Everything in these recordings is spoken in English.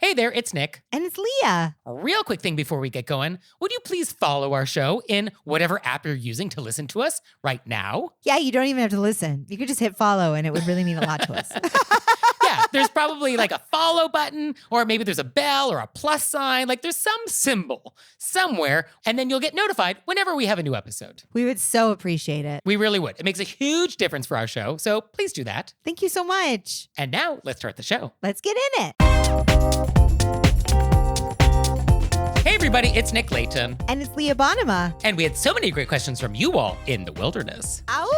Hey there, it's Nick. And it's Leah. A real quick thing before we get going. Would you please follow our show in whatever app you're using to listen to us right now? Yeah, you don't even have to listen. You could just hit follow and it would really mean a lot to us. Yeah, there's probably like a follow button, or maybe there's a bell or a plus sign. Like there's some symbol somewhere, and then you'll get notified whenever we have a new episode. We would so appreciate it. We really would. It makes a huge difference for our show, so please do that. Thank you so much. And now let's start the show. Let's get in it. Hey everybody, it's Nick Layton. And it's Leah Bonema. And we had so many great questions from you all in the wilderness Ow!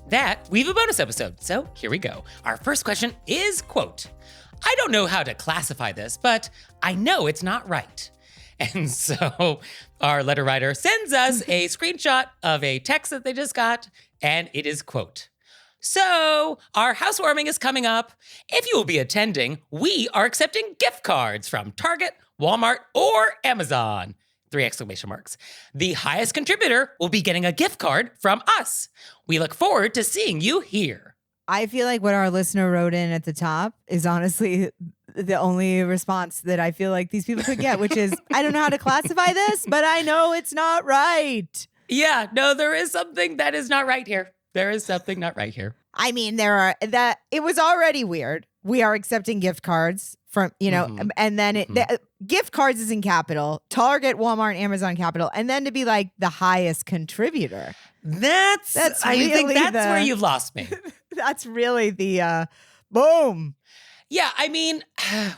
that we have a bonus episode. So here we go. Our first question is, quote, I don't know how to classify this, but I know it's not right. And so our letter writer sends us a screenshot of a text that they just got, and it is, quote, so our housewarming is coming up. If you will be attending, we are accepting gift cards from Target, Walmart, or Amazon. 3 exclamation marks. The highest contributor will be getting a gift card from us. We look forward to seeing you here. I feel like what our listener wrote in at the top is honestly the only response that I feel like these people could get, which is, I don't know how to classify this, but I know it's not right. Yeah, no, there is something that is not right here. There is something not right here. I mean, it was already weird. We are accepting gift cards from, and then gift cards is in capital, Target, Walmart, Amazon capital, and then to be like the highest contributor. I think that's where you've lost me. That's really the boom. Yeah, I mean,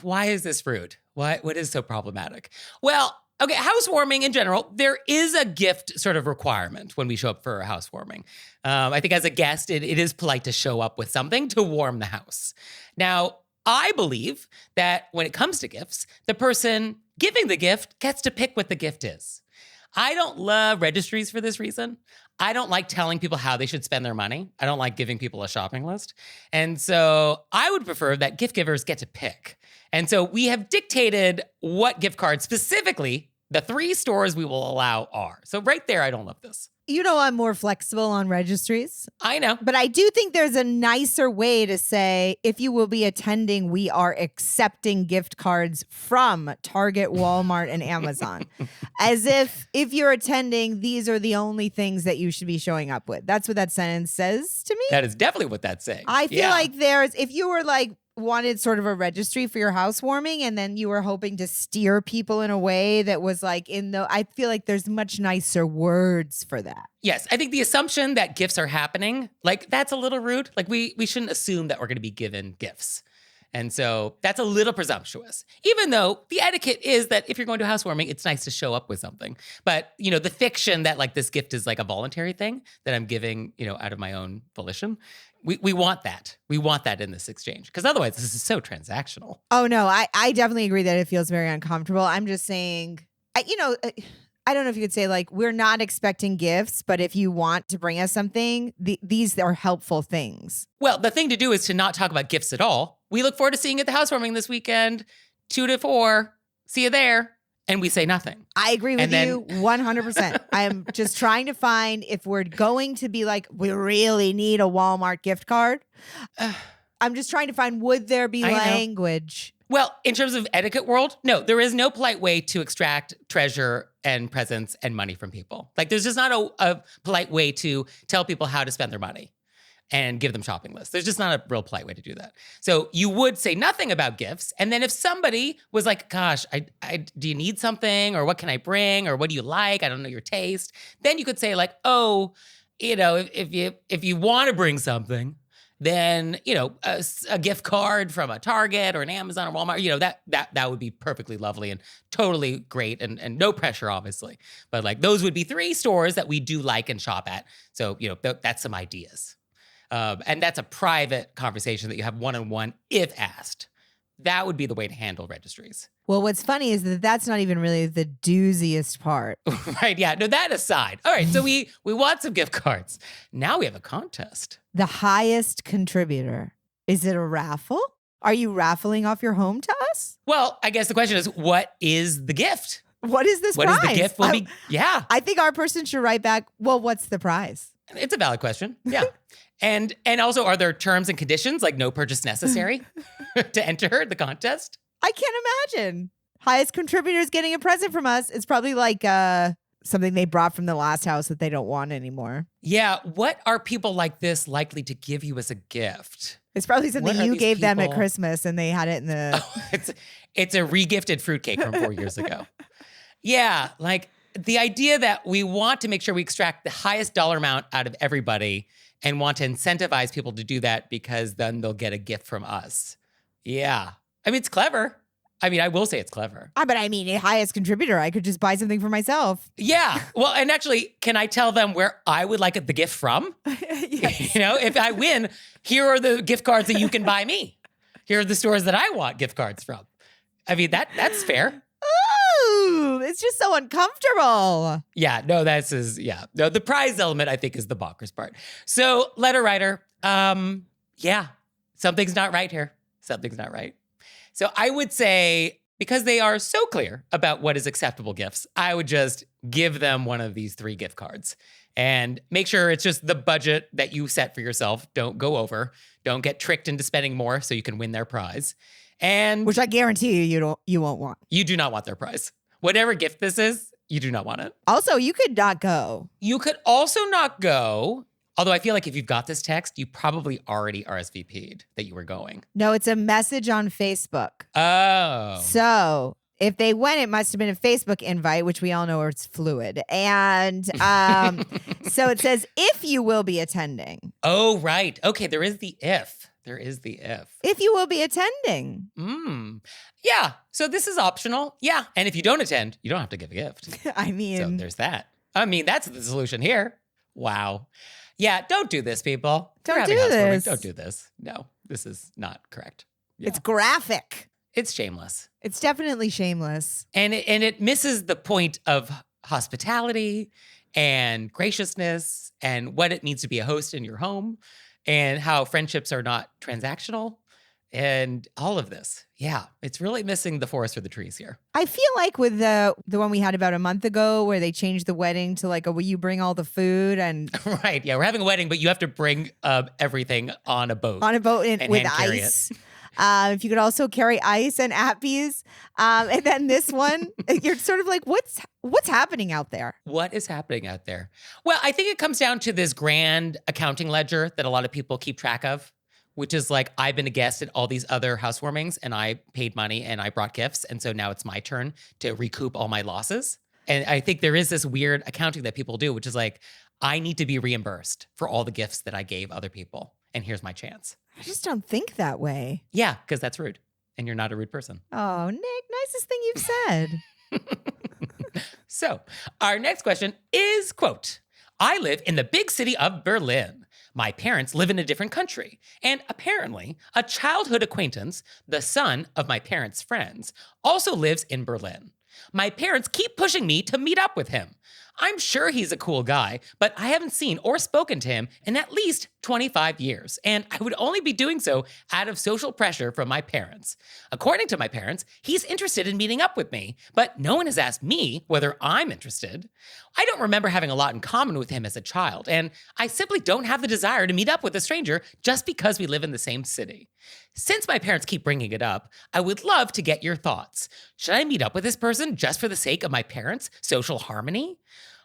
why is this rude? What is so problematic? Well, okay, housewarming in general, there is a gift sort of requirement when we show up for a housewarming. I think as a guest, it is polite to show up with something to warm the house. Now, I believe that when it comes to gifts, the person giving the gift gets to pick what the gift is. I don't love registries for this reason. I don't like telling people how they should spend their money. I don't like giving people a shopping list. And so I would prefer that gift givers get to pick. And so we have dictated what gift cards specifically the 3 stores we will allow are. So right there, I don't love this. You know, I'm more flexible on registries. I know. But I do think there's a nicer way to say, if you will be attending, we are accepting gift cards from Target, Walmart, and Amazon. As if you're attending, these are the only things that you should be showing up with. That's what that sentence says to me. That is definitely what that's saying. I feel like if you were like, wanted sort of a registry for your housewarming and then you were hoping to steer people in a way that was like I feel like there's much nicer words for that. Yes, I think the assumption that gifts are happening, like that's a little rude. Like we shouldn't assume that we're going to be given gifts. And so that's a little presumptuous, even though the etiquette is that if you're going to a housewarming, it's nice to show up with something. But, the fiction that like this gift is like a voluntary thing that I'm giving, out of my own volition. We want that. We want that in this exchange because otherwise this is so transactional. Oh, no, I definitely agree that it feels very uncomfortable. I'm just saying, I don't know if you could say like, we're not expecting gifts, but if you want to bring us something, these are helpful things. Well, the thing to do is to not talk about gifts at all. We look forward to seeing you at the housewarming this weekend, 2 to 4. See you there. And we say nothing. I agree with you 100%. I'm just trying to find if we're going to be like, we really need a Walmart gift card. I'm just trying to find, would there be language? Well, in terms of etiquette world, no, there is no polite way to extract treasure and presents and money from people. Like there's just not a polite way to tell people how to spend their money and give them shopping lists. There's just not a real polite way to do that. So you would say nothing about gifts. And then if somebody was like, gosh, do you need something? Or what can I bring? Or what do you like? I don't know your taste. Then you could say like, oh, if you want to bring something, then, a gift card from a Target or an Amazon or Walmart, that would be perfectly lovely and totally great and no pressure, obviously. But like those would be 3 stores that we do like and shop at. So, that's some ideas. And that's a private conversation that you have one-on-one if asked. That would be the way to handle registries. Well, what's funny is that that's not even really the dooziest part. Right, yeah. No, that aside. All right, so we want some gift cards. Now we have a contest. The highest contributor. Is it a raffle? Are you raffling off your home to us? Well, I guess the question is, what is the gift? What is this prize? What is the gift? Yeah. I think our person should write back, well, what's the prize? It's a valid question. Yeah. And also, are there terms and conditions like no purchase necessary to enter the contest? I can't imagine. Highest contributors getting a present from us. It's probably like something they brought from the last house that they don't want anymore. Yeah. What are people like this likely to give you as a gift? It's probably something you gave them at people? Christmas and they had it in the... It's a regifted fruitcake from 4 years ago. Yeah. Like the idea that we want to make sure we extract the highest dollar amount out of everybody and want to incentivize people to do that because then they'll get a gift from us. Yeah. I mean, it's clever. I mean, I will say it's clever. But I mean, highest contributor, I could just buy something for myself. Yeah. Well, and actually, can I tell them where I would like the gift from? Yes. You know, if I win, here are the gift cards that you can buy me. Here are the stores that I want gift cards from. I mean, that's fair. Ooh, it's just so uncomfortable. Yeah, no, no, the prize element I think is the bonkers part. So, letter writer, yeah, something's not right here. Something's not right. So I would say, because they are so clear about what is acceptable gifts, I would just give them one of these 3 gift cards and make sure it's just the budget that you set for yourself. Don't go over. Don't get tricked into spending more so you can win their prize. And which I guarantee you won't want. You do not want their prize. Whatever gift this is, you do not want it. Also, you could not go. You could also not go. Although I feel like if you've got this text, you probably already RSVP'd that you were going. No, it's a message on Facebook. Oh. So if they went, it must have been a Facebook invite, which we all know it's fluid. And so it says, if you will be attending. Oh, right. Okay, there is the if. There is the if. If you will be attending. Yeah, so this is optional. Yeah, and if you don't attend, you don't have to give a gift. I mean. So there's that. I mean, that's the solution here. Wow. Yeah, don't do this, people. Don't do this. Don't do this. No, this is not correct. Yeah. It's graphic. It's shameless. It's definitely shameless. And it misses the point of hospitality and graciousness and what it means to be a host in your home and how friendships are not transactional and all of this. Yeah, it's really missing the forest for the trees here. I feel like with the one we had about a month ago where they changed the wedding to like, will you bring all the food? And right, yeah, we're having a wedding, but you have to bring everything on a boat. On a boat and with ice. If you could also carry ice and appies. And then this one, you're sort of like, what's happening out there? What is happening out there? Well, I think it comes down to this grand accounting ledger that a lot of people keep track of, which is like, I've been a guest at all these other housewarmings and I paid money and I brought gifts. And so now it's my turn to recoup all my losses. And I think there is this weird accounting that people do, which is like, I need to be reimbursed for all the gifts that I gave other people. And here's my chance. I just don't think that way. Yeah, because that's rude. And you're not a rude person. Oh, Nick, nicest thing you've said. So our next question is, quote, I live in the big city of Berlin. My parents live in a different country. And apparently, a childhood acquaintance, the son of my parents' friends, also lives in Berlin. My parents keep pushing me to meet up with him. I'm sure he's a cool guy, but I haven't seen or spoken to him in at least 25 years, and I would only be doing so out of social pressure from my parents. According to my parents, he's interested in meeting up with me, but no one has asked me whether I'm interested. I don't remember having a lot in common with him as a child, and I simply don't have the desire to meet up with a stranger just because we live in the same city. Since my parents keep bringing it up, I would love to get your thoughts. Should I meet up with this person just for the sake of my parents' social harmony?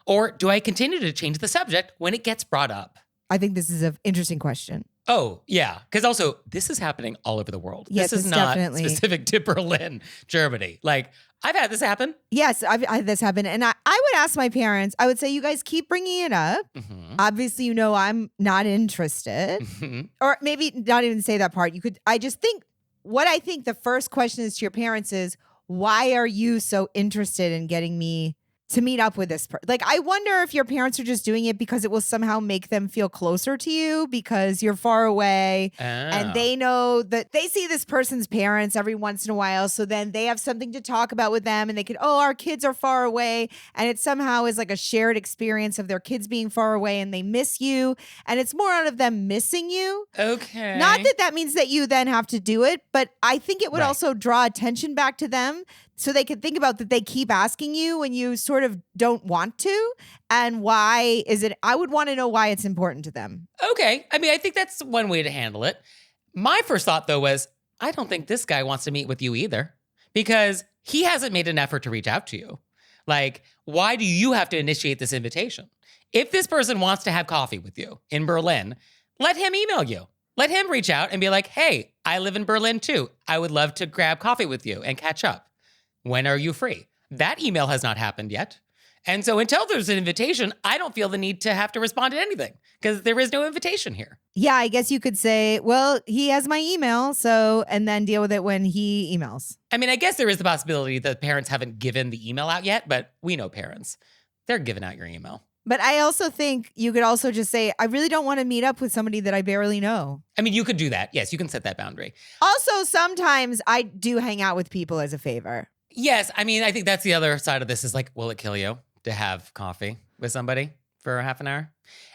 Or do I continue to change the subject when it gets brought up? I think this is an interesting question. Oh, yeah. Because also, this is happening all over the world. Yes, this is not specific to Berlin, Germany. Like, I've had this happen. Yes, I've had this happen. And I would ask my parents, I would say, you guys keep bringing it up. Mm-hmm. Obviously, you know I'm not interested. Mm-hmm. Or maybe not even say that part. I just think, what I think the first question is to your parents is, why are you so interested in getting me to meet up with this person? Like, I wonder if your parents are just doing it because it will somehow make them feel closer to you because you're far away and they know that they see this person's parents every once in a while. So then they have something to talk about with them and they can, our kids are far away. And it somehow is like a shared experience of their kids being far away and they miss you. And it's more out of them missing you. Okay. Not that means that you then have to do it, but I think it would also draw attention back to them so they could think about that they keep asking you when you sort of don't want to, and why is it, I would want to know why it's important to them. Okay. I mean, I think that's one way to handle it. My first thought, though, was I don't think this guy wants to meet with you either, because he hasn't made an effort to reach out to you. Like, why do you have to initiate this invitation? If this person wants to have coffee with you in Berlin, let him email you. Let him reach out and be like, hey, I live in Berlin too. I would love to grab coffee with you and catch up. When are you free? That email has not happened yet. And so until there's an invitation, I don't feel the need to have to respond to anything because there is no invitation here. Yeah, I guess you could say, well, he has my email, so, and then deal with it when he emails. I mean, I guess there is the possibility that parents haven't given the email out yet, but we know parents. They're giving out your email. But I also think you could also just say, I really don't want to meet up with somebody that I barely know. I mean, you could do that. Yes, you can set that boundary. Also, sometimes I do hang out with people as a favor. Yes, I mean, I think that's the other side of this is like, will it kill you to have coffee with somebody for half an hour?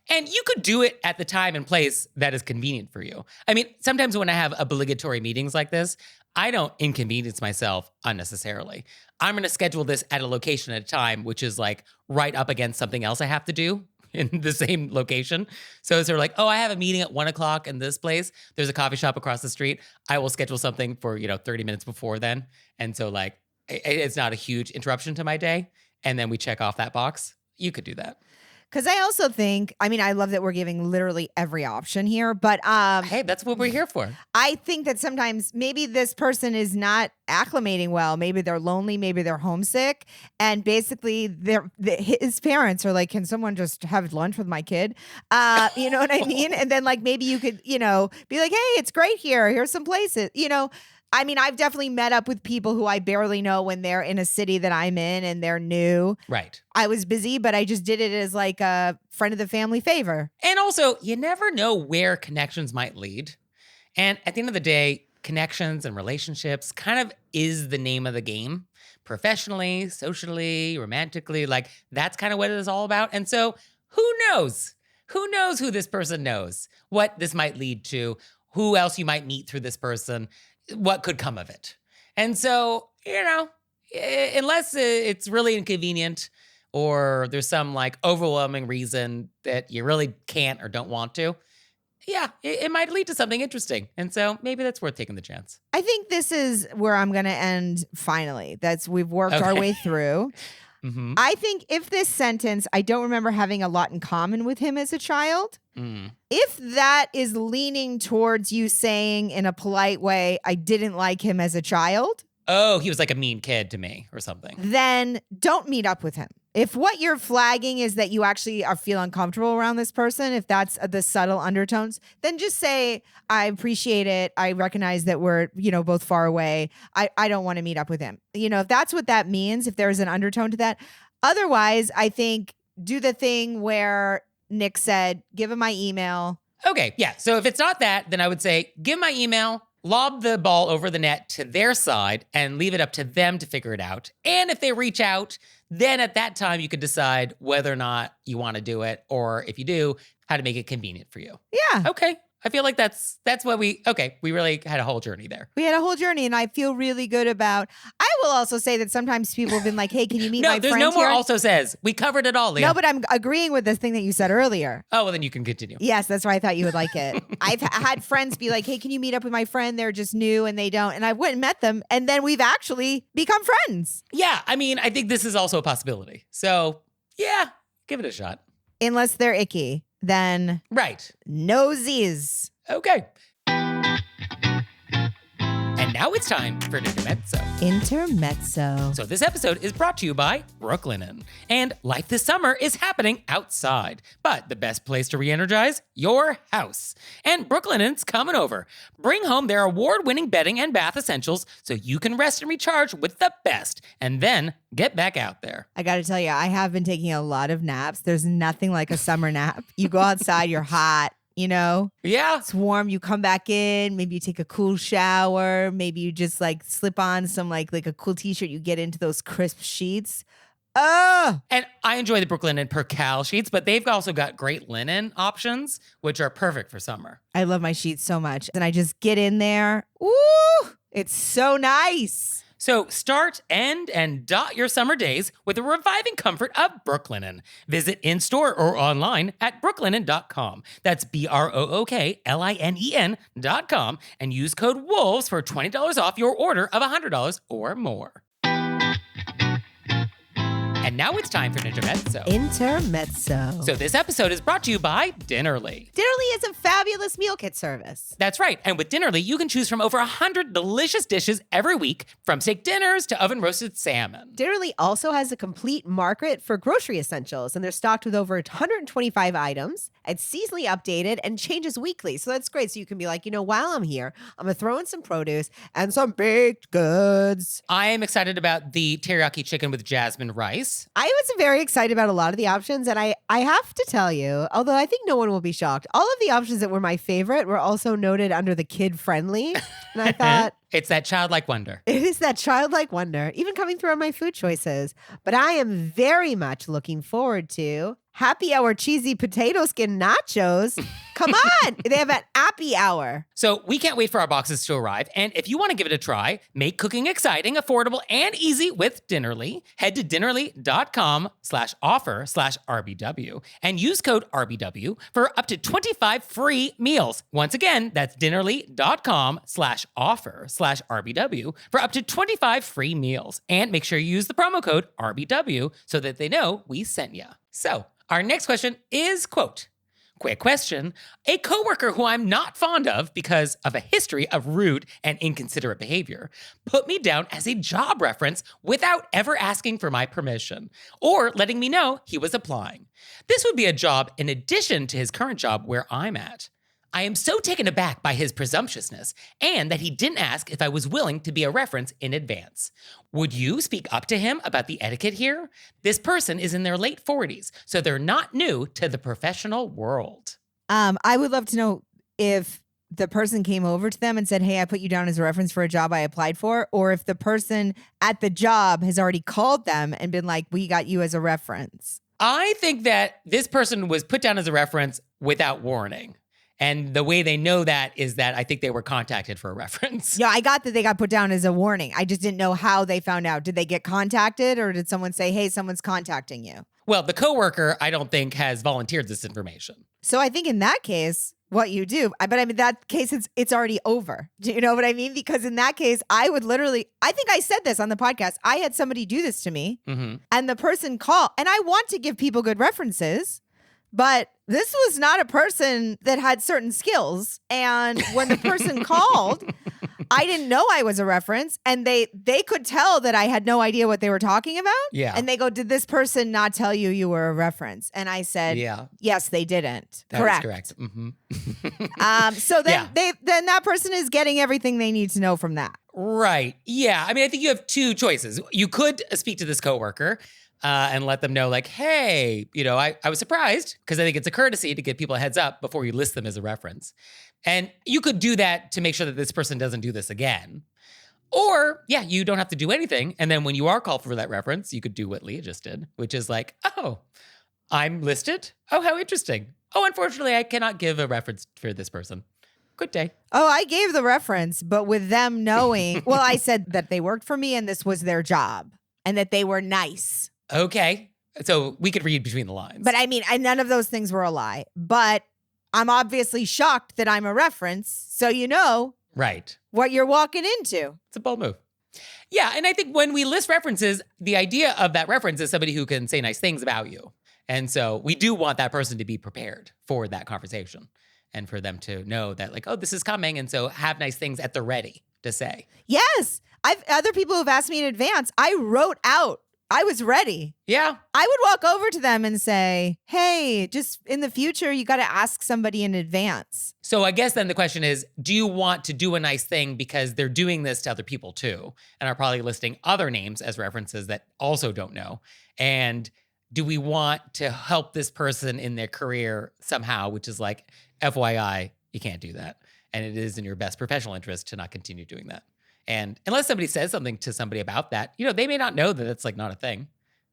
And you could do it at the time and place that is convenient for you. I mean, sometimes when I have obligatory meetings like this, I don't inconvenience myself unnecessarily. I'm going to schedule this at a location at a time, which is like right up against something else I have to do in the same location. So it's sort of like, oh, I have a meeting at 1:00 in this place. There's a coffee shop across the street. I will schedule something for, 30 minutes before then. And so like, it's not a huge interruption to my day. And then we check off that box. You could do that. Because I also think, I mean, I love that we're giving literally every option here, but hey, that's what we're here for. I think that sometimes maybe this person is not acclimating well. Maybe they're lonely, maybe they're homesick, and basically his parents are like, can someone just have lunch with my kid? You know what I mean? And then like maybe you could, be like, hey, it's great here. Here's some places, I mean, I've definitely met up with people who I barely know when they're in a city that I'm in and they're new. Right. I was busy, but I just did it as like a friend of the family favor. And also, you never know where connections might lead. And at the end of the day, connections and relationships kind of is the name of the game. Professionally, socially, romantically, like that's kind of what it is all about. And so who knows? Who knows who this person knows? What this might lead to? Who else you might meet through this person? What could come of it? And so, unless it's really inconvenient or there's some like overwhelming reason that you really can't or don't want to, yeah, it might lead to something interesting. And so maybe that's worth taking the chance. I think this is where I'm going to end finally. We've worked our way through. Mm-hmm. I think if this sentence, I don't remember having a lot in common with him as a child. If that is leaning towards you saying in a polite way, I didn't like him as a child. Oh, he was like a mean kid to me or something. Then don't meet up with him. If what you're flagging is that you actually feel uncomfortable around this person, if that's the subtle undertones, then just say, I appreciate it. I recognize that we're, both far away. I don't want to meet up with him. If that's what that means, if there's an undertone to that. Otherwise, I think do the thing where Nick said, give him my email. Okay, yeah. So if it's not that, then I would say, give my email, lob the ball over the net to their side and leave it up to them to figure it out. And if they reach out, then at that time you could decide whether or not you want to do it, or if you do, how to make it convenient for you. Yeah. Okay. I feel like that's what we really had a whole journey there. We had a whole journey, and I feel really good about. I will also say that sometimes people have been like, "Hey, can you meet my friend here?" No, there's no more also says. We covered it all, Leah. No, but I'm agreeing with the thing that you said earlier. Oh, well, then you can continue. Yes, that's why I thought you would like it. I've had friends be like, "Hey, can you meet up with my friend? They're just new and they don't." And I went and met them, and then we've actually become friends. Yeah, I mean, I think this is also a possibility. So, yeah, give it a shot. Unless they're icky, then right. Nosies. Okay. And now it's time for an intermezzo. Intermezzo. So this episode is brought to you by Brooklinen. And life this summer is happening outside. But the best place to re-energize? Your house. And Brooklinen's coming over. Bring home their award-winning bedding and bath essentials so you can rest and recharge with the best. And then get back out there. I got to tell you, I have been taking a lot of naps. There's nothing like a summer nap. You go outside, you're hot. Yeah. It's warm. You come back in. Maybe you take a cool shower. Maybe you just like slip on some like a cool t-shirt. You get into those crisp sheets. Oh. And I enjoy the Brooklinen Percale sheets, but they've also got great linen options, which are perfect for summer. I love my sheets so much. And I just get in there. Ooh, it's so nice. So start, end, and dot your summer days with the reviving comfort of Brooklinen. Visit in-store or online at brooklinen.com. That's BROOKLINEN.com and use code WOLVES for $20 off your order of $100 or more. And now it's time for Intermezzo. Intermezzo. So this episode is brought to you by Dinnerly. Dinnerly is a fabulous meal kit service. That's right. And with Dinnerly, you can choose from over 100 delicious dishes every week, from steak dinners to oven-roasted salmon. Dinnerly also has a complete market for grocery essentials, and they're stocked with over 125 items. It's seasonally updated and changes weekly. So that's great. So you can be like, while I'm here, I'm going to throw in some produce and some baked goods. I am excited about the teriyaki chicken with jasmine rice. I was very excited about a lot of the options, and I have to tell you, although I think no one will be shocked, all of the options that were my favorite were also noted under the kid-friendly. And I thought, it's that childlike wonder. it is that childlike wonder, even coming through on my food choices. But I am very much looking forward to happy hour cheesy potato skin nachos. Come on. They have an happy hour. So we can't wait for our boxes to arrive. And if you want to give it a try, make cooking exciting, affordable, and easy with Dinnerly. Head to dinnerly.com/offer/RBW and use code RBW for up to 25 free meals. Once again, that's dinnerly.com/offer/RBW for up to 25 free meals. And make sure you use the promo code RBW so that they know we sent you. So our next question is, quote, quick question. A coworker who I'm not fond of because of a history of rude and inconsiderate behavior put me down as a job reference without ever asking for my permission or letting me know he was applying. This would be a job in addition to his current job where I'm at. I am so taken aback by his presumptuousness and that he didn't ask if I was willing to be a reference in advance. Would you speak up to him about the etiquette here? This person is in their late 40s, so they're not new to the professional world. I would love to know if the person came over to them and said, hey, I put you down as a reference for a job I applied for, or if the person at the job has already called them and been like, we got you as a reference. I think that this person was put down as a reference without warning. And the way they know that is that I think they were contacted for a reference. Yeah, I got that they got put down as a warning. I just didn't know how they found out. Did they get contacted or did someone say, hey, someone's contacting you? Well, the coworker, I don't think, has volunteered this information. So I think in that case, what you do, but I mean, that case, it's already over. Do you know what I mean? Because in that case, I would literally, I think I said this on the podcast. I had somebody do this to me and the person called, and I want to give people good references. But this was not a person that had certain skills. And when the person called, I didn't know I was a reference. And they could tell that I had no idea what they were talking about. Yeah. And they go, did this person not tell you you were a reference? And I said, yes, they didn't. That correct. is correct. So then then that person is getting everything they need to know from that. Right. Yeah. I mean, I think you have two choices. You could speak to this coworker and let them know, like, hey, I was surprised because I think it's a courtesy to give people a heads up before you list them as a reference. And you could do that to make sure that this person doesn't do this again. Or, you don't have to do anything. And then when you are called for that reference, you could do what Leah just did, which is like, oh, I'm listed? Oh, how interesting. Oh, unfortunately, I cannot give a reference for this person. Good day. Oh, I gave the reference, but with them knowing, well, I said that they worked for me and this was their job and that they were nice. Okay. So we could read between the lines. But I mean, none of those things were a lie. But I'm obviously shocked that I'm a reference. So you know right. what you're walking into. It's a bold move. Yeah. And I think when we list references, the idea of that reference is somebody who can say nice things about you. And so we do want that person to be prepared for that conversation and for them to know that, like, oh, this is coming. And so have nice things at the ready to say. Yes. Other people who've asked me in advance, I wrote out. I was ready. Yeah. I would walk over to them and say, hey, just in the future, you got to ask somebody in advance. So I guess then the question is, do you want to do a nice thing because they're doing this to other people too and are probably listing other names as references that also don't know? And do we want to help this person in their career somehow, which is like, FYI, you can't do that. And it is in your best professional interest to not continue doing that. And unless somebody says something to somebody about that, they may not know that it's like not a thing.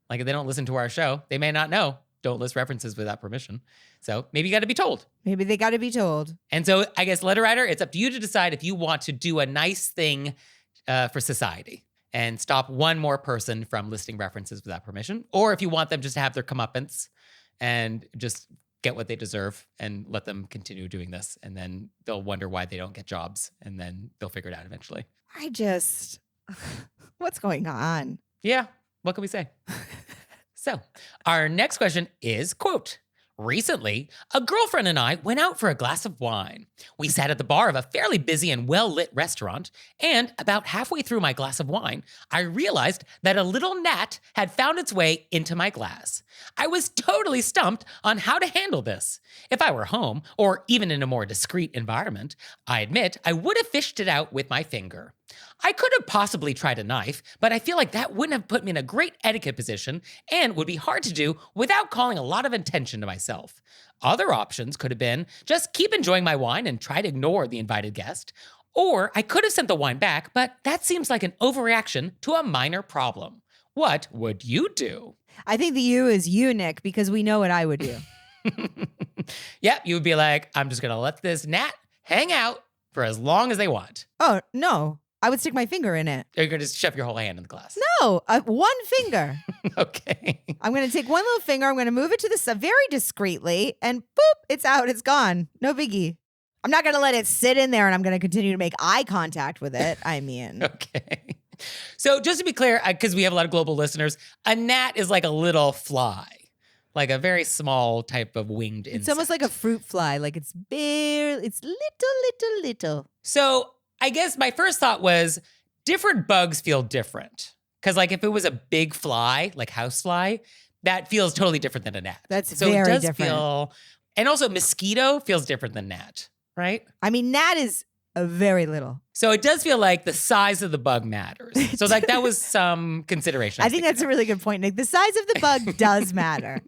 Like if they don't listen to our show, they may not know. Don't list references without permission. So maybe you got to be told. Maybe they got to be told. And so I guess letter writer, it's up to you to decide if you want to do a nice thing for society. and stop one more person from listing references without permission. Or if you want them just to have their comeuppance and just get what they deserve and let them continue doing this. And then they'll wonder why they don't get jobs. And then they'll figure it out eventually. What's going on? Yeah. What can we say? So our next question is, quote, recently, a girlfriend and I went out for a glass of wine. We sat at the bar of a fairly busy and well-lit restaurant, and about halfway through my glass of wine, I realized that a little gnat had found its way into my glass. I was totally stumped on how to handle this. If I were home, or even in a more discreet environment, I admit I would have fished it out with my finger. I could have possibly tried a knife, but I feel like that wouldn't have put me in a great etiquette position and would be hard to do without calling a lot of attention to myself. Other options could have been just keep enjoying my wine and try to ignore the invited guest. Or I could have sent the wine back, but that seems like an overreaction to a minor problem. What would you do? I think the you is you, Nick, because we know what I would do. Yeah, you would be like, I'm just going to let this gnat hang out for as long as they want. Oh, no. I would stick my finger in it. Or you're going to just shove your whole hand in the glass. No, one finger. Okay. I'm going to take one little finger. I'm going to move it to the side very discreetly and boop, it's out. It's gone. No biggie. I'm not going to let it sit in there and I'm going to continue to make eye contact with it. I mean. Okay. So just to be clear, because we have a lot of global listeners, a gnat is like a little fly, like a very small type of winged insect. It's almost like a fruit fly. Like it's bare, it's little. So I guess my first thought was different bugs feel different. Because like if it was a big fly, like housefly, that feels totally different than a gnat. That's so very it does different. And also mosquito feels different than gnat, right? I mean, gnat is very little. So it does feel like the size of the bug matters. So like that was some consideration. I think that's a really good point, Nick. The size of the bug does matter.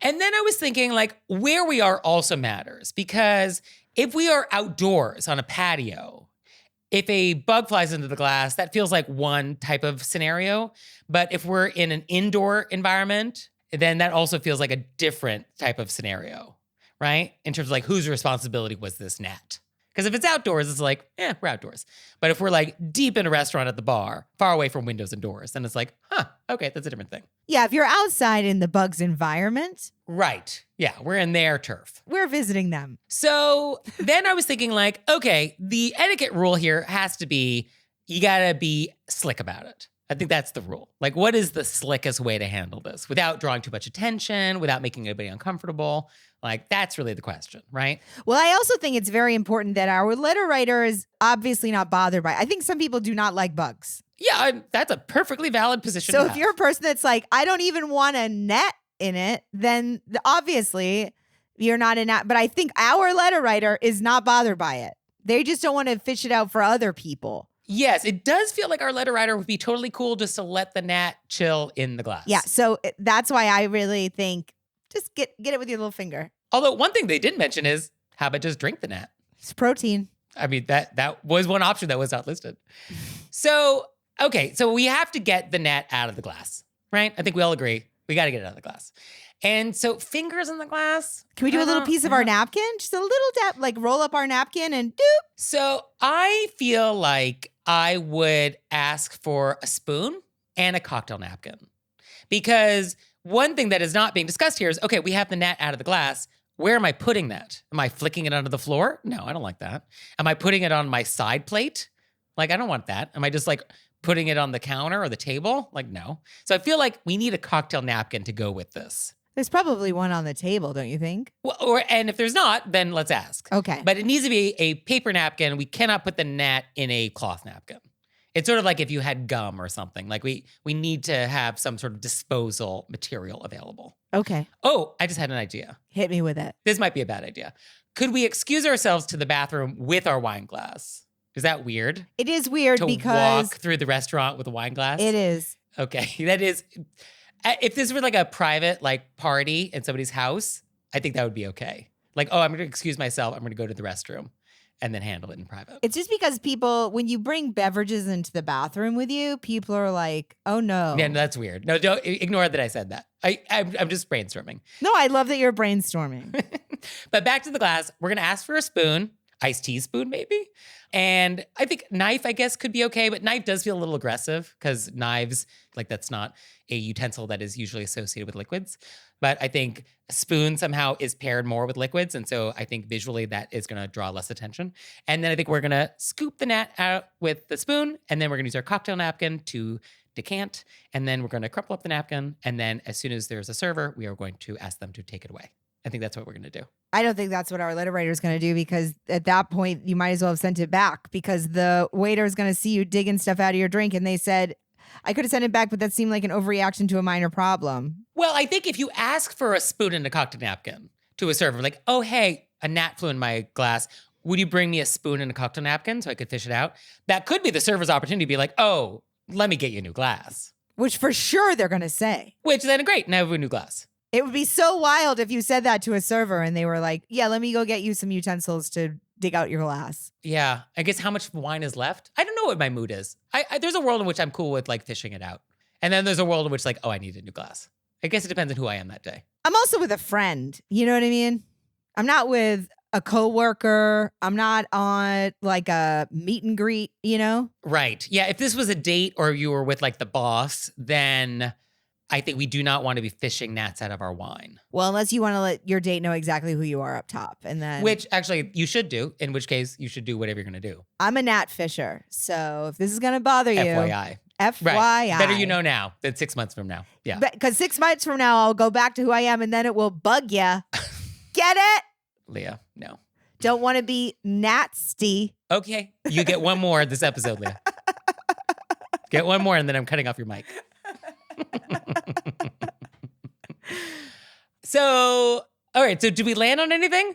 And then I was thinking like where we are also matters, because if we are outdoors on a patio, if a bug flies into the glass, that feels like one type of scenario. But if we're in an indoor environment, then that also feels like a different type of scenario, right? In terms of like whose responsibility was this gnat? Because if it's outdoors, it's like, we're outdoors. But if we're like deep in a restaurant at the bar, far away from windows and doors, then it's like, okay, that's a different thing. Yeah, if you're outside in the bug's environment. Right. Yeah, we're in their turf. We're visiting them. So then I was thinking like, okay, the etiquette rule here has to be, you gotta be slick about it. I think that's the rule. Like, what is the slickest way to handle this without drawing too much attention, without making anybody uncomfortable? Like, that's really the question, right? Well, I also think it's very important that our letter writer is obviously not bothered by it. I think some people do not like bugs. Yeah, that's a perfectly valid position. So to if have. you're a person that's like, I don't even want a net in it, then obviously you're not a net. But I think our letter writer is not bothered by it. They just don't want to fish it out for other people. Yes, it does feel like our letter writer would be totally cool just to let the gnat chill in the glass. Yeah, so that's why I really think just get it with your little finger. Although one thing they did mention is, how about just drink the gnat? It's protein. I mean, that was one option that was not listed. So, okay, so we have to get the gnat out of the glass, right? I think we all agree. We got to get it out of the glass. And so fingers in the glass. Can we do a little piece of our napkin? Just a little dab, like roll up our napkin and doop. So I feel like I would ask for a spoon and a cocktail napkin. Because one thing that is not being discussed here is, okay, we have the gnat out of the glass. Where am I putting that? Am I flicking it onto the floor? No, I don't like that. Am I putting it on my side plate? Like, I don't want that. Am I just like putting it on the counter or the table? Like, no. So I feel like we need a cocktail napkin to go with this. There's probably one on the table, don't you think? Well, and if there's not, then let's ask. Okay. But it needs to be a paper napkin. We cannot put the gnat in a cloth napkin. It's sort of like if you had gum or something. Like we need to have some sort of disposal material available. Okay. Oh, I just had an idea. Hit me with it. This might be a bad idea. Could we excuse ourselves to the bathroom with our wine glass? Is that weird? It is weird to because walk through the restaurant with a wine glass? it is. Okay, that is. If this were like a private like party in somebody's house, I think that would be okay. Like, oh, I'm going to excuse myself. I'm going to go to the restroom and then handle it in private. It's just because people, when you bring beverages into the bathroom with you, people are like, oh no. Yeah, no, that's weird. No, don't ignore that I said that. I'm just brainstorming. No, I love that you're brainstorming. But back to the glass. We're going to ask for a spoon. iced tea spoon maybe. And I think knife, I guess, could be okay, but knife does feel a little aggressive because knives, like that's not a utensil that is usually associated with liquids. But I think a spoon somehow is paired more with liquids. And so I think visually that is going to draw less attention. And then I think we're going to scoop the gnat out with the spoon. And then we're going to use our cocktail napkin to decant. And then we're going to crumple up the napkin. And then as soon as there's a server, we are going to ask them to take it away. I think that's what we're going to do. I don't think that's what our letter writer is going to do, because at that point, you might as well have sent it back, because the waiter is going to see you digging stuff out of your drink. And they said, I could have sent it back, but that seemed like an overreaction to a minor problem. Well, I think if you ask for a spoon and a cocktail napkin to a server, like, oh, hey, a gnat flew in my glass. Would you bring me a spoon and a cocktail napkin so I could fish it out? That could be the server's opportunity to be like, oh, let me get you a new glass. Which for sure they're going to say. Which then, great, now we have a new glass. It would be so wild if you said that to a server and they were like, yeah, let me go get you some utensils to dig out your glass. Yeah, I guess how much wine is left? I don't know what my mood is. There's a world in which I'm cool with like fishing it out. And then there's a world in which like, oh, I need a new glass. I guess it depends on who I am that day. I'm also with a friend. You know what I mean? I'm not with a coworker. I'm not on like a meet and greet, you know? Right. Yeah, if this was a date or you were with like the boss, then I think we do not want to be fishing gnats out of our wine. Well, unless you want to let your date know exactly who you are up top. And then, which actually you should do, in which case you should do whatever you're going to do. I'm a gnat fisher. So if this is going to bother you. FYI. FYI. Right. Better you know now than 6 months from now. Yeah. Because 6 months from now, I'll go back to who I am and then it will bug you. Get it? Leah, no. Don't want to be natsty. Okay. You get one more this episode, Leah. Get one more and then I'm cutting off your mic. So, all right. So, did we land on anything?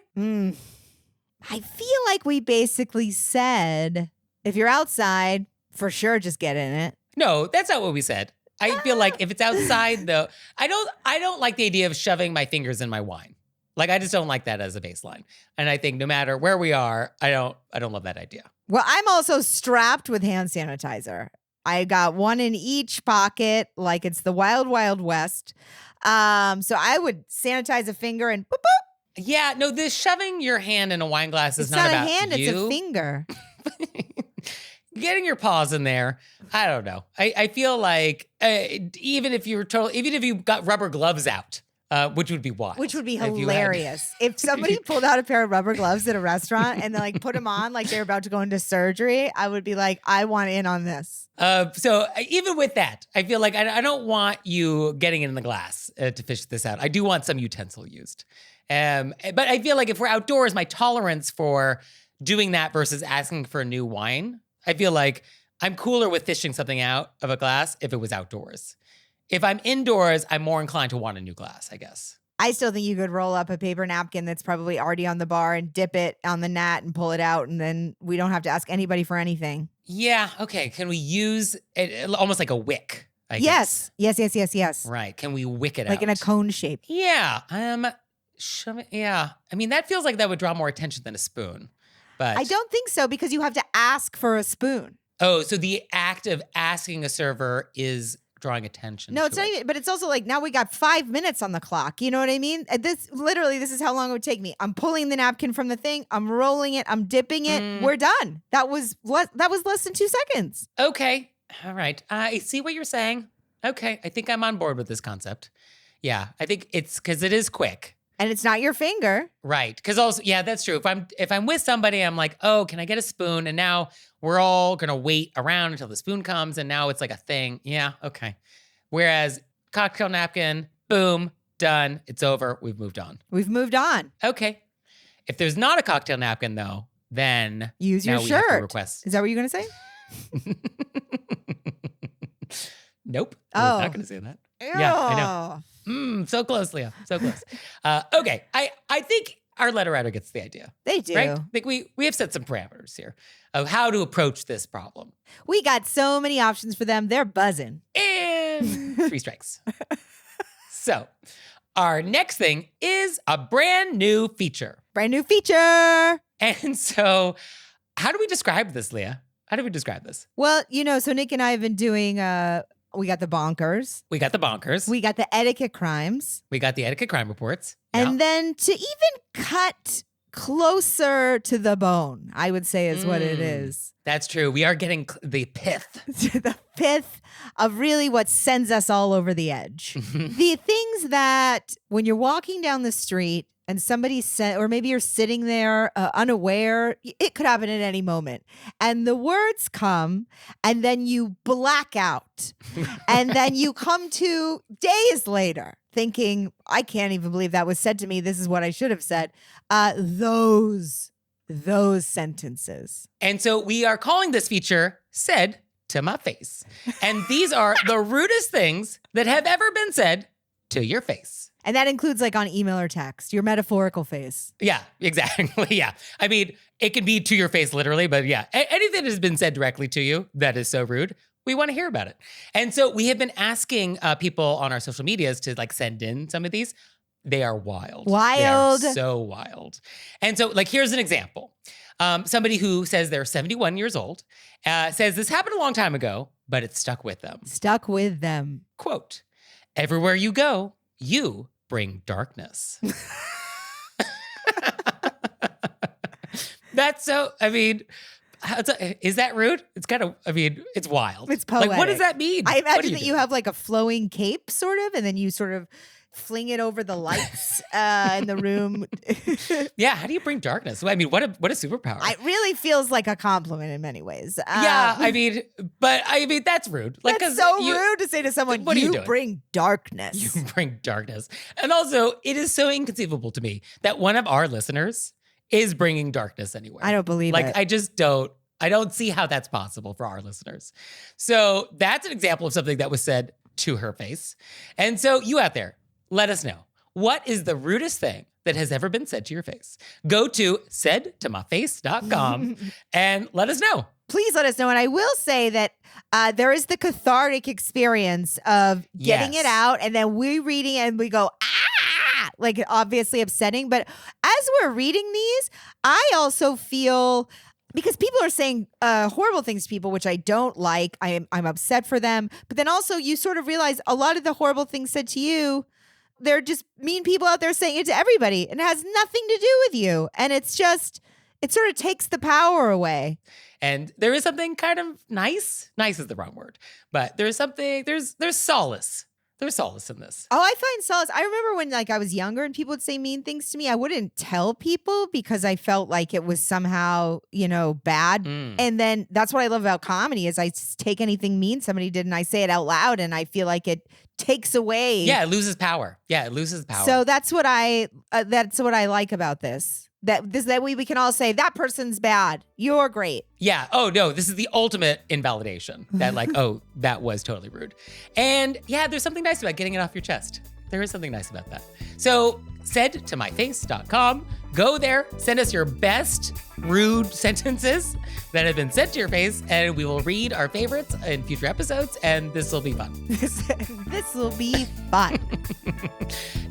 I feel like we basically said, if you're outside, for sure, just get in it. No, that's not what we said. I feel like if it's outside, though, I don't like the idea of shoving my fingers in my wine. Like, I just don't like that as a baseline. And I think no matter where we are, I don't love that idea. Well, I'm also strapped with hand sanitizer. I got one in each pocket, like it's the wild, wild west. So I would sanitize a finger and boop, boop. Yeah, no, this shoving your hand in a wine glass is not about a hand, you. It's a finger. Getting your paws in there, I don't know. I feel like even if you got rubber gloves out, which would be wild. Which would be hilarious. If somebody pulled out a pair of rubber gloves at a restaurant and then like put them on like they're about to go into surgery, I would be like, I want in on this. So even with that, I feel like I don't want you getting in the glass to fish this out. I do want some utensil used. But I feel like if we're outdoors, my tolerance for doing that versus asking for a new wine, I feel like I'm cooler with fishing something out of a glass if it was outdoors. If I'm indoors, I'm more inclined to want a new glass, I guess. I still think you could roll up a paper napkin that's probably already on the bar and dip it on the gnat and pull it out, and then we don't have to ask anybody for anything. Yeah, okay. Can we use it almost like a wick? I guess. Yes. Right. Can we wick it out? Like in a cone shape. Yeah. Yeah. I mean, that feels like that would draw more attention than a spoon. But I don't think so, because you have to ask for a spoon. Oh, so the act of asking a server is drawing attention. No, it's not even, but it's also like now we got 5 minutes on the clock. You know what I mean? This is how long it would take me. I'm pulling the napkin from the thing. I'm rolling it. I'm dipping it. We're done. That was less than 2 seconds. Okay. All right. I see what you're saying. Okay. I think I'm on board with this concept. Yeah. I think it's because it is quick. And it's not your finger. Right. Because also, yeah, that's true. If I'm with somebody, I'm like, oh, can I get a spoon? And now we're all going to wait around until the spoon comes. And now it's like a thing. Yeah. Okay. Whereas cocktail napkin, boom, done. It's over. We've moved on. Okay. If there's not a cocktail napkin, though, then use your shirt. Request. Is that what you're going to say? Nope. I'm not going to say that. Ew. Yeah, I know. So close, Leah. So close. Okay. I think our letter writer gets the idea. They do. Right? I think we have set some parameters here of how to approach this problem. We got so many options for them. They're buzzing. And 3 strikes. So our next thing is a brand new feature. And so how do we describe this, Leah? How do we describe this? Well, so Nick and I have been doing we got the bonkers. We got the etiquette crimes. We got the etiquette crime reports. And then to even cut closer to the bone, I would say is what it is. That's true. We are getting the pith. The pith of really what sends us all over the edge. The things that when you're walking down the street and somebody said, or maybe you're sitting there unaware, it could happen at any moment. And the words come and then you black out. And then you come to days later thinking, I can't even believe that was said to me. This is what I should have said. Those sentences. And so we are calling this feature Said to My Face. And these are the rudest things that have ever been said to your face. And that includes like on email or text, your metaphorical face. Yeah, exactly. Yeah. I mean, it can be to your face literally, but yeah, anything that has been said directly to you that is so rude, we want to hear about it. And so we have been asking people on our social medias to like send in some of these. They are wild. Wild. They are so wild. And so like, here's an example. Somebody who says they're 71 years old says this happened a long time ago, but it stuck with them. Stuck with them. Quote, everywhere you go, you bring darkness. That's so, I mean, is that rude? It's kind of, I mean, it's wild. It's poetic. Like, what does that mean? I What imagine do that do? you have like a flowing cape sort of, and then you sort of fling it over the lights in the room. Yeah, how do you bring darkness? I mean, what a superpower. It really feels like a compliment in many ways. Yeah, I mean, but I mean, that's rude. Like, That's 'cause so you- rude to say to someone, What are you you doing? bring darkness. You bring darkness. And also, it is so inconceivable to me that one of our listeners is bringing darkness anywhere. I don't believe Like, it. I don't see how that's possible for our listeners. So that's an example of something that was said to her face. And so you out there, let us know. What is the rudest thing that has ever been said to your face? Go to saidtomyface.com and let us know. Please let us know. And I will say that there is the cathartic experience of getting Yes. it out, and then we reading it and we go, ah, like obviously upsetting. But as we're reading these, I also feel, because people are saying horrible things to people, which I don't like. I'm upset for them. But then also you sort of realize a lot of the horrible things said to you, they're just mean people out there saying it to everybody, and it has nothing to do with you. And it's just, it sort of takes the power away. And there is something kind of nice. Nice is the wrong word, but there's something, there's solace. There's solace in this. Oh, I find solace. I remember when like I was younger and people would say mean things to me. I wouldn't tell people because I felt like it was somehow, bad. Mm. And then that's what I love about comedy is I take anything mean somebody did and I say it out loud, and I feel like it takes away. Yeah, it loses power. Yeah, it loses power. So that's what I like about this. That way we can all say that person's bad. You're great. Yeah. Oh, no, this is the ultimate invalidation that like, oh, that was totally rude. And yeah, there's something nice about getting it off your chest. There is something nice about that. So saidtomyface.com. Go there, send us your best rude sentences that have been said to your face, and we will read our favorites in future episodes, and this will be fun. This will be fun.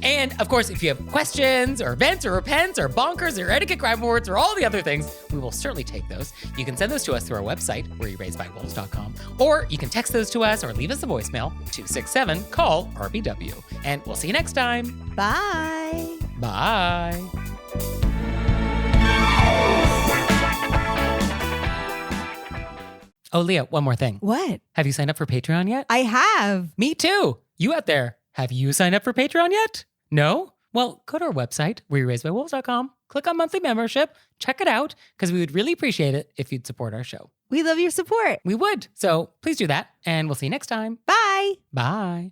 And of course, if you have questions or events or repents or bonkers or etiquette crime awards or all the other things, we will certainly take those. You can send those to us through our website, wereraisedbywolves.com, or you can text those to us or leave us a voicemail, 267-CALL-RBW. And we'll see you next time. Bye. Bye. Oh, Leah, one more thing. What? Have you signed up for Patreon yet? I have. Me too. You out there, have you signed up for Patreon yet? No? Well, go to our website, wereraisedbywolves.com, click on monthly membership, check it out, because we would really appreciate it if you'd support our show. We love your support. We would. So please do that, and we'll see you next time. Bye. Bye.